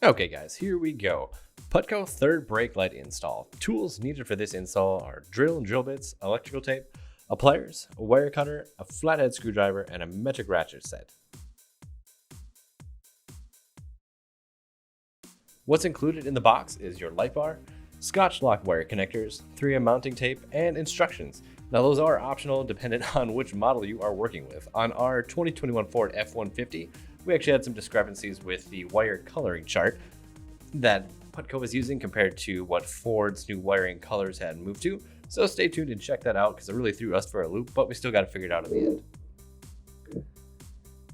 Okay guys, here we go. Putco third brake light install. Tools needed for this install are drill and drill bits, electrical tape, a pliers, a wire cutter, a flathead screwdriver, and a metric ratchet set. What's included in the box is your light bar, Scotch lock wire connectors, 3M mounting tape, and instructions. Now those are optional dependent on which model you are working with. On our 2021 Ford F150, we actually had some discrepancies with the wire coloring chart that Putco was using compared to what Ford's new wiring colors had moved to. So stay tuned and check that out because it really threw us for a loop, but we still got to figure it out in the end.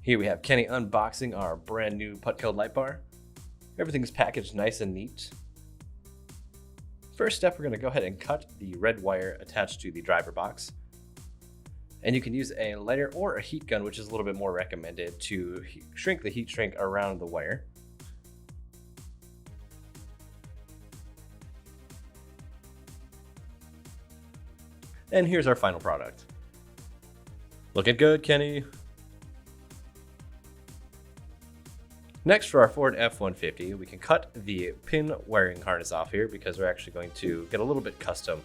Here we have Kenny unboxing our brand new Putco light bar. Everything's packaged nice and neat. First step, we're going to go ahead and cut the red wire attached to the driver box. And you can use a lighter or a heat gun, which is a little bit more recommended to shrink the heat shrink around the wire. And here's our final product. Looking good, Kenny. Next, for our Ford F150, we can cut the pin wiring harness off here because we're actually going to get a little bit custom.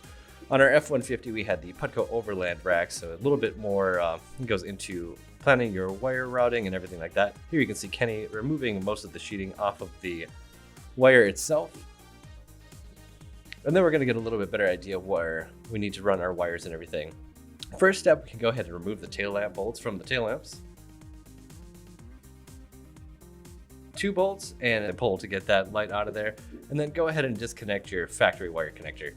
On our F150, we had the Putco Overland rack, so a little bit more goes into planning your wire routing and everything like that. Here you can see Kenny removing most of the sheeting off of the wire itself. And then we're going to get a little bit better idea of where we need to run our wires and everything. First step, we can go ahead and remove the tail lamp bolts from the tail lamps. 2 bolts and a pull to get that light out of there, and then go ahead and disconnect your factory wire connector.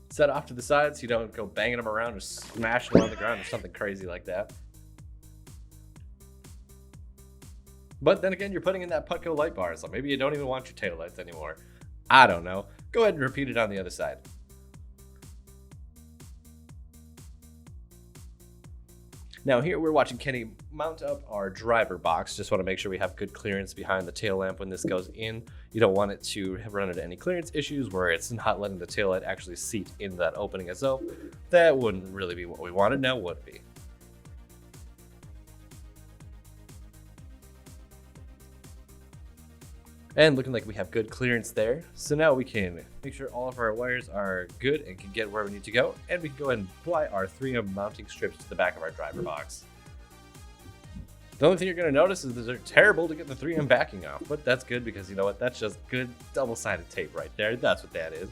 Set off to the side so you don't go banging them around or smashing them on the ground or something crazy like that. But then again, you're putting in that Putco light bar, so maybe you don't even want your tail lights anymore. I don't know. Go ahead and repeat it on the other side. Now here we're watching Kenny mount up our driver box. Just want to make sure we have good clearance behind the tail lamp when this goes in. You don't want it to run into any clearance issues where it's not letting the tail light actually seat in that opening itself. That wouldn't really be what we wanted, now would it be? And looking like we have good clearance there. So now we can make sure all of our wires are good and can get where we need to go. And we can go ahead and apply our 3M mounting strips to the back of our driver box. The only thing you're going to notice is that they're terrible to get the 3M backing off. But that's good because you know what? That's just good double-sided tape right there. That's what that is.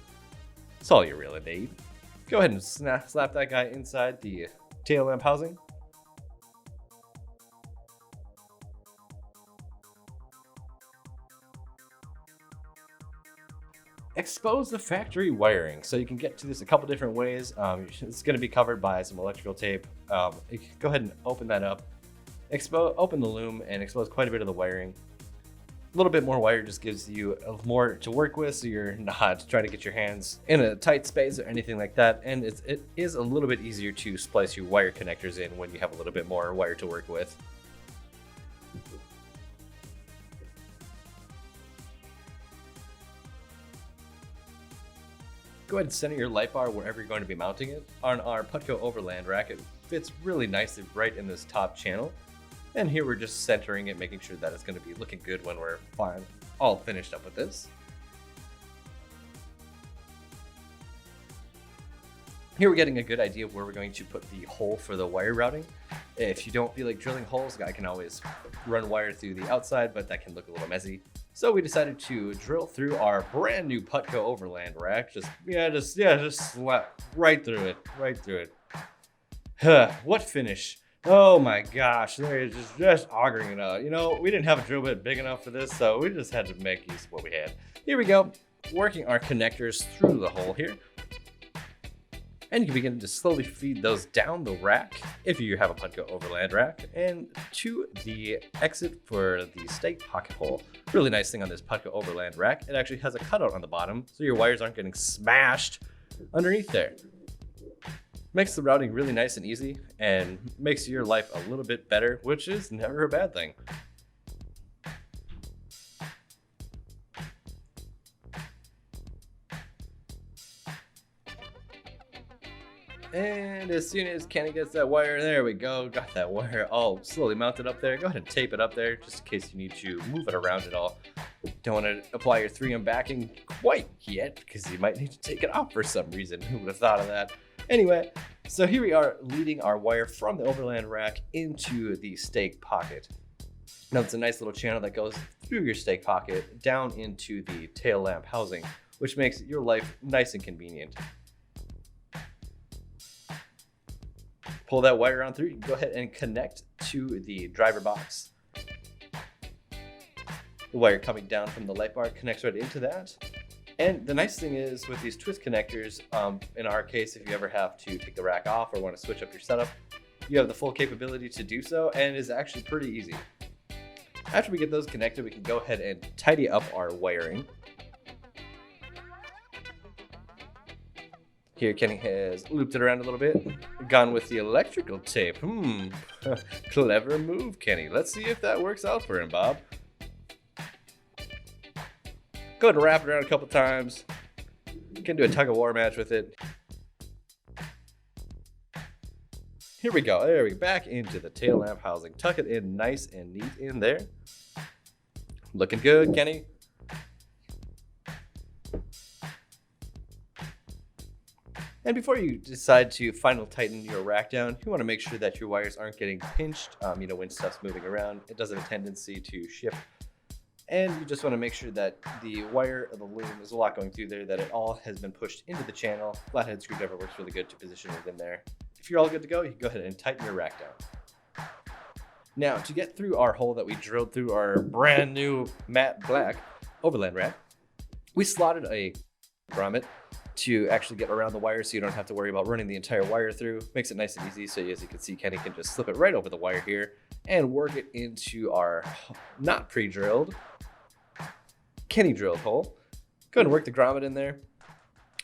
That's all you really need. Go ahead and slap that guy inside the tail lamp housing. Expose the factory wiring. So you can get to this a couple different ways. It's going to be covered by some electrical tape. Go ahead and open that up. Open the loom and expose quite a bit of the wiring. A little bit more wire just gives you more to work with, so you're not trying to get your hands in a tight space or anything like that. And it is a little bit easier to splice your wire connectors in when you have a little bit more wire to work with. Go ahead and center your light bar wherever you're going to be mounting it. On our Putco Overland rack, it fits really nicely right in this top channel. And here we're just centering it, making sure that it's going to be looking good when we're all finished up with this. Here we're getting a good idea of where we're going to put the hole for the wire routing. If you don't feel like drilling holes, I can always run wire through the outside, but that can look a little messy. So we decided to drill through our brand new Putco Overland rack. Just slap right through it. What finish? Oh my gosh, they're just augering it out. You know, we didn't have a drill bit big enough for this, so we just had to make use of what we had. Here we go, working our connectors through the hole here. And you can begin to slowly feed those down the rack, if you have a Putco Overland rack, and to the exit for the stake pocket hole. Really nice thing on this Putco Overland rack, it actually has a cutout on the bottom, so your wires aren't getting smashed underneath there. Makes the routing really nice and easy, and makes your life a little bit better, which is never a bad thing. And as soon as Kenny gets that wire, there we go, got that wire all slowly mounted up there. Go ahead and tape it up there just in case you need to move it around at all. Don't want to apply your 3M backing quite yet because you might need to take it off for some reason. Who would have thought of that? Anyway, so here we are leading our wire from the Overland rack into the stake pocket. Now it's a nice little channel that goes through your stake pocket down into the tail lamp housing, which makes your life nice and convenient. Pull that wire on through, you can go ahead and connect to the driver box. The wire coming down from the light bar connects right into that. And the nice thing is with these twist connectors, in our case, if you ever have to take the rack off or want to switch up your setup, you have the full capability to do so, and it is actually pretty easy. After we get those connected, we can go ahead and tidy up our wiring. Here, Kenny has looped it around a little bit, gone with the electrical tape. Clever move, Kenny. Let's see if that works out for him, Bob. Go ahead and wrap it around a couple times. You can do a tug of war match with it. Here we go. There we go. Back into the tail lamp housing. Tuck it in nice and neat in there. Looking good, Kenny. And before you decide to final tighten your rack down, you want to make sure that your wires aren't getting pinched. When stuff's moving around, it does have a tendency to shift. And you just want to make sure that the wire of the loom, there's a lot going through there, that it all has been pushed into the channel. Flathead screwdriver works really good to position it in there. If you're all good to go, you can go ahead and tighten your rack down. Now, to get through our hole that we drilled through our brand new matte black Overland rack, we slotted a grommet to actually get around the wire so you don't have to worry about running the entire wire through. Makes it nice and easy, so as you can see, Kenny can just slip it right over the wire here and work it into our not pre-drilled Kenny drilled hole. Go ahead and work the grommet in there.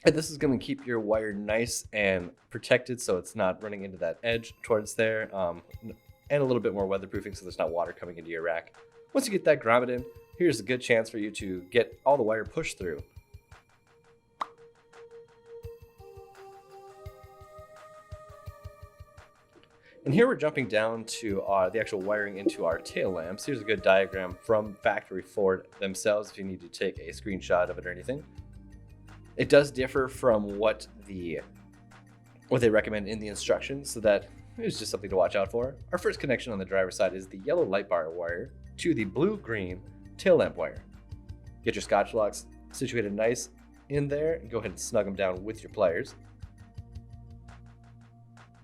And this is going to keep your wire nice and protected so it's not running into that edge towards there, and a little bit more weatherproofing so there's not water coming into your rack. Once you get that grommet in, here's a good chance for you to get all the wire pushed through. And here we're jumping down to the actual wiring into our tail lamps. Here's a good diagram from factory Ford themselves if you need to take a screenshot of it or anything. It does differ from what they recommend in the instructions, so that is just something to watch out for. Our first connection on the driver's side is the yellow light bar wire to the blue-green tail lamp wire. Get your Scotch locks situated nice in there and go ahead and snug them down with your pliers.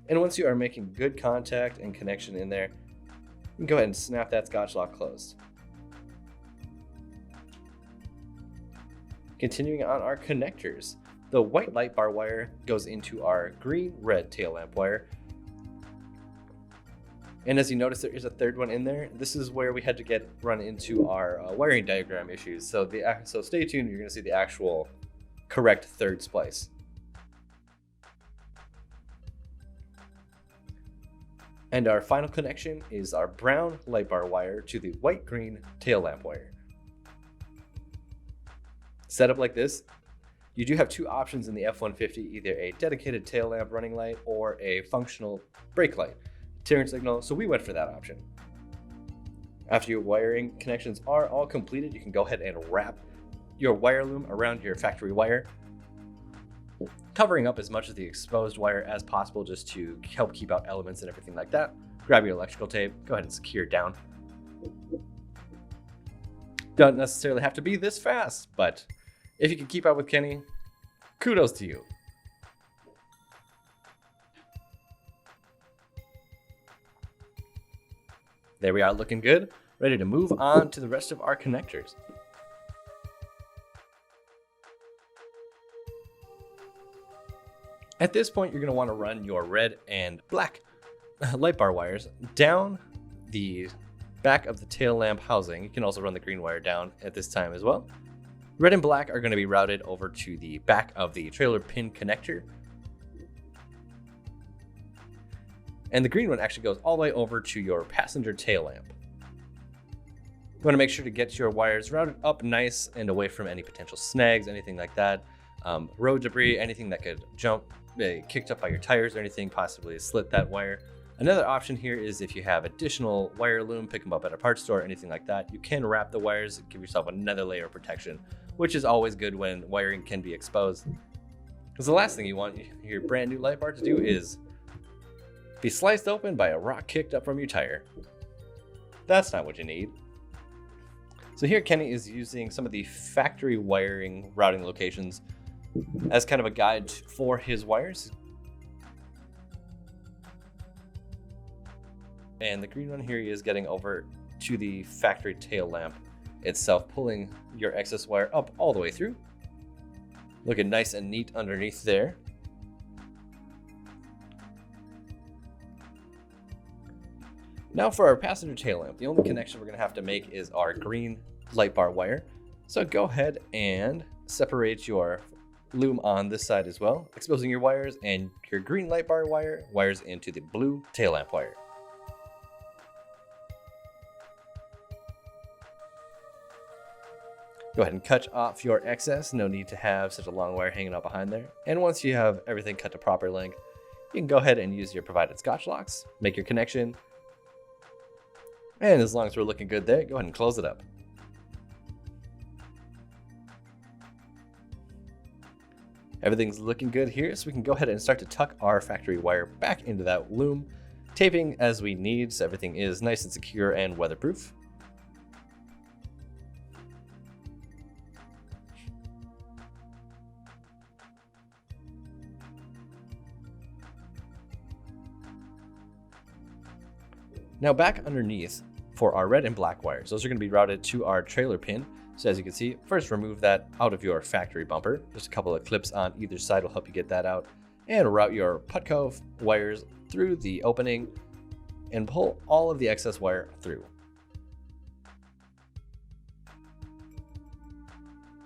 And once you are making good contact and connection in there, you can go ahead and snap that Scotch lock closed. Continuing on our connectors, the white light bar wire goes into our green-red tail lamp wire. And as you notice, there is a third one in there. This is where we had to run into our wiring diagram issues. So stay tuned, you're going to see the actual correct third splice. And our final connection is our brown light bar wire to the white-green tail lamp wire. Set up like this, you do have two options in the F150, either a dedicated tail lamp running light or a functional brake light. Turn signal, so we went for that option. After your wiring connections are all completed, you can go ahead and wrap your wire loom around your factory wire, covering up as much of the exposed wire as possible just to help keep out elements and everything like that. Grab your electrical tape, go ahead and secure it down. Don't necessarily have to be this fast, but if you can keep up with Kenny, kudos to you. There we are, looking good. Ready to move on to the rest of our connectors. At this point, you're going to want to run your red and black light bar wires down the back of the tail lamp housing. You can also run the green wire down at this time as well. Red and black are going to be routed over to the back of the trailer pin connector. And the green one actually goes all the way over to your passenger tail lamp. You want to make sure to get your wires routed up nice and away from any potential snags, anything like that. road debris, anything that could jump, kicked up by your tires or anything, possibly slit that wire. Another option here is if you have additional wire loom, pick them up at a parts store, anything like that, you can wrap the wires and give yourself another layer of protection, which is always good when wiring can be exposed. Because the last thing you want your brand new light bar to do is be sliced open by a rock kicked up from your tire. That's not what you need. So here Kenny is using some of the factory wiring routing locations as kind of a guide for his wires. And the green one here he is getting over to the factory tail lamp itself, pulling your excess wire up all the way through. Looking nice and neat underneath there. Now for our passenger tail lamp, the only connection we're going to have to make is our green light bar wire. So go ahead and separate your loom on this side as well, exposing your wires and your green light bar wires into the blue tail lamp wire. Go ahead and cut off your excess. No need to have such a long wire hanging out behind there. And once you have everything cut to proper length, you can go ahead and use your provided Scotch locks, make your connection. And as long as we're looking good there, go ahead and close it up. Everything's looking good here, so we can go ahead and start to tuck our factory wire back into that loom, taping as we need so everything is nice and secure and weatherproof. Now back underneath for our red and black wires, those are going to be routed to our trailer pin. So as you can see, first remove that out of your factory bumper. Just a couple of clips on either side will help you get that out. And route your Putco wires through the opening and pull all of the excess wire through.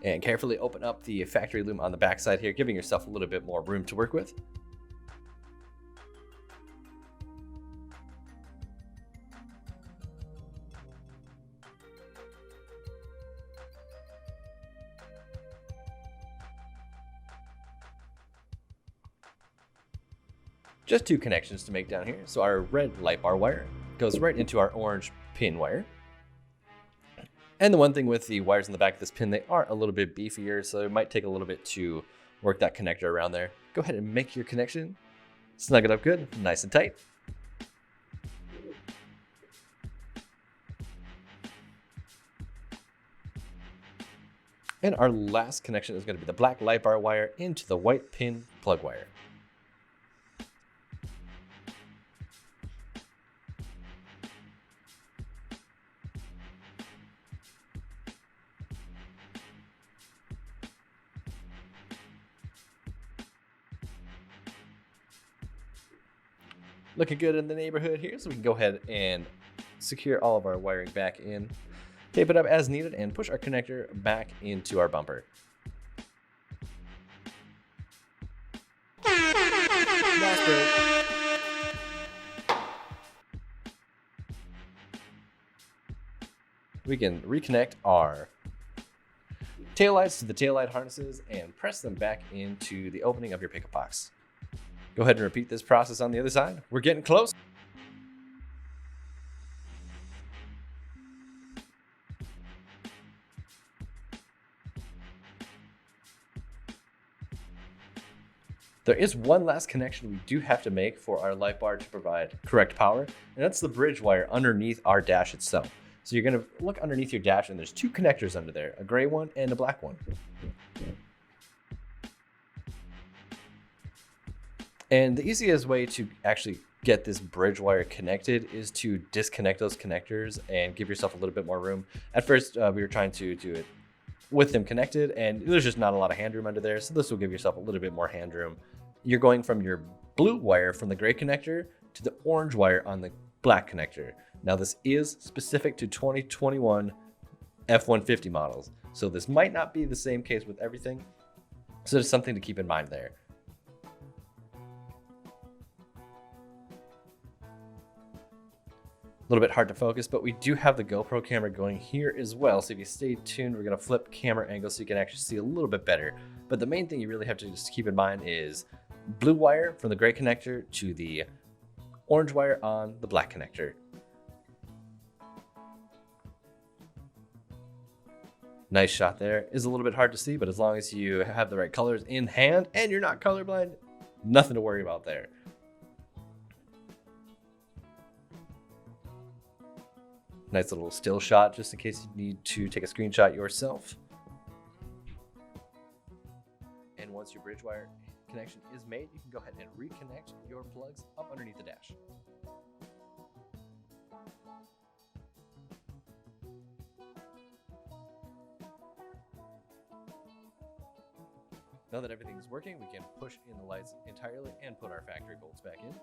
And carefully open up the factory loom on the back side here, giving yourself a little bit more room to work with. Just two connections to make down here. So our red light bar wire goes right into our orange pin wire. And the one thing with the wires in the back of this pin, they are a little bit beefier, so it might take a little bit to work that connector around there. Go ahead and make your connection. Snug it up good, nice and tight. And our last connection is going to be the black light bar wire into the white pin plug wire. Looking good in the neighborhood here, so we can go ahead and secure all of our wiring back in, tape it up as needed, and push our connector back into our bumper. Last break. We can reconnect our taillights to the taillight harnesses and press them back into the opening of your pickup box. Go ahead and repeat this process on the other side. We're getting close. There is one last connection we do have to make for our light bar to provide correct power, and that's the bridge wire underneath our dash itself. So you're going to look underneath your dash and there's two connectors under there, a gray one and a black one. And the easiest way to actually get this bridge wire connected is to disconnect those connectors and give yourself a little bit more room. At first, we were trying to do it with them connected, and there's just not a lot of hand room under there, so this will give yourself a little bit more hand room. You're going from your blue wire from the gray connector to the orange wire on the black connector. Now, this is specific to 2021 F150 models, so this might not be the same case with everything, so there's something to keep in mind there. A little bit hard to focus, but we do have the GoPro camera going here as well. So if you stay tuned, we're going to flip camera angle so you can actually see a little bit better But the main thing you really have to just keep in mind is blue wire from the gray connector to the orange wire on the black connector. Nice shot there. Is a little bit hard to see, but as long as you have the right colors in hand and you're not colorblind, nothing to worry about there. Nice little still shot just in case you need to take a screenshot yourself. And once your bridge wire connection is made, you can go ahead and reconnect your plugs up underneath the dash. Now that everything's working, we can push in the lights entirely and put our factory bolts back in.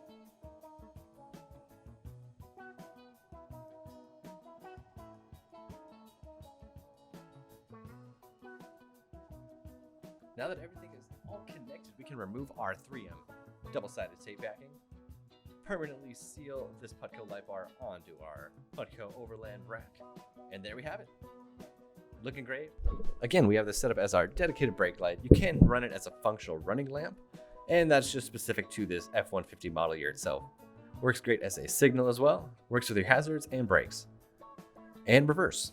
Now that everything is all connected, we can remove our 3M double-sided tape backing, permanently seal this Putco Lightbar onto our Putco Overland rack, and there we have it. Looking great. Again, we have this set up as our dedicated brake light. You can run it as a functional running lamp, and that's just specific to this F150 model year itself. Works great as a signal as well. Works with your hazards and brakes. And reverse.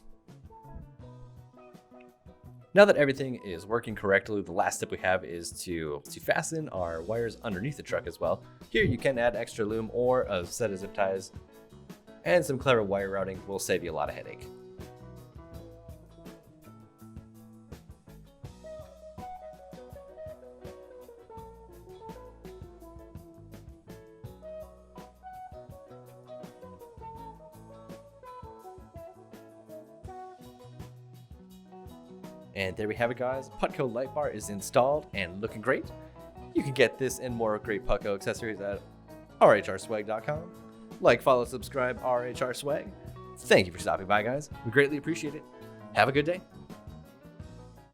Now that everything is working correctly, the last step we have is to fasten our wires underneath the truck as well. Here you can add extra loom or a set of zip ties, and some clever wire routing will save you a lot of headache. And there we have it, guys. Putco Lightbar is installed and looking great. You can get this and more great Putco accessories at RHRSwag.com. Like, follow, subscribe, RHRSwag. Thank you for stopping by, guys. We greatly appreciate it. Have a good day.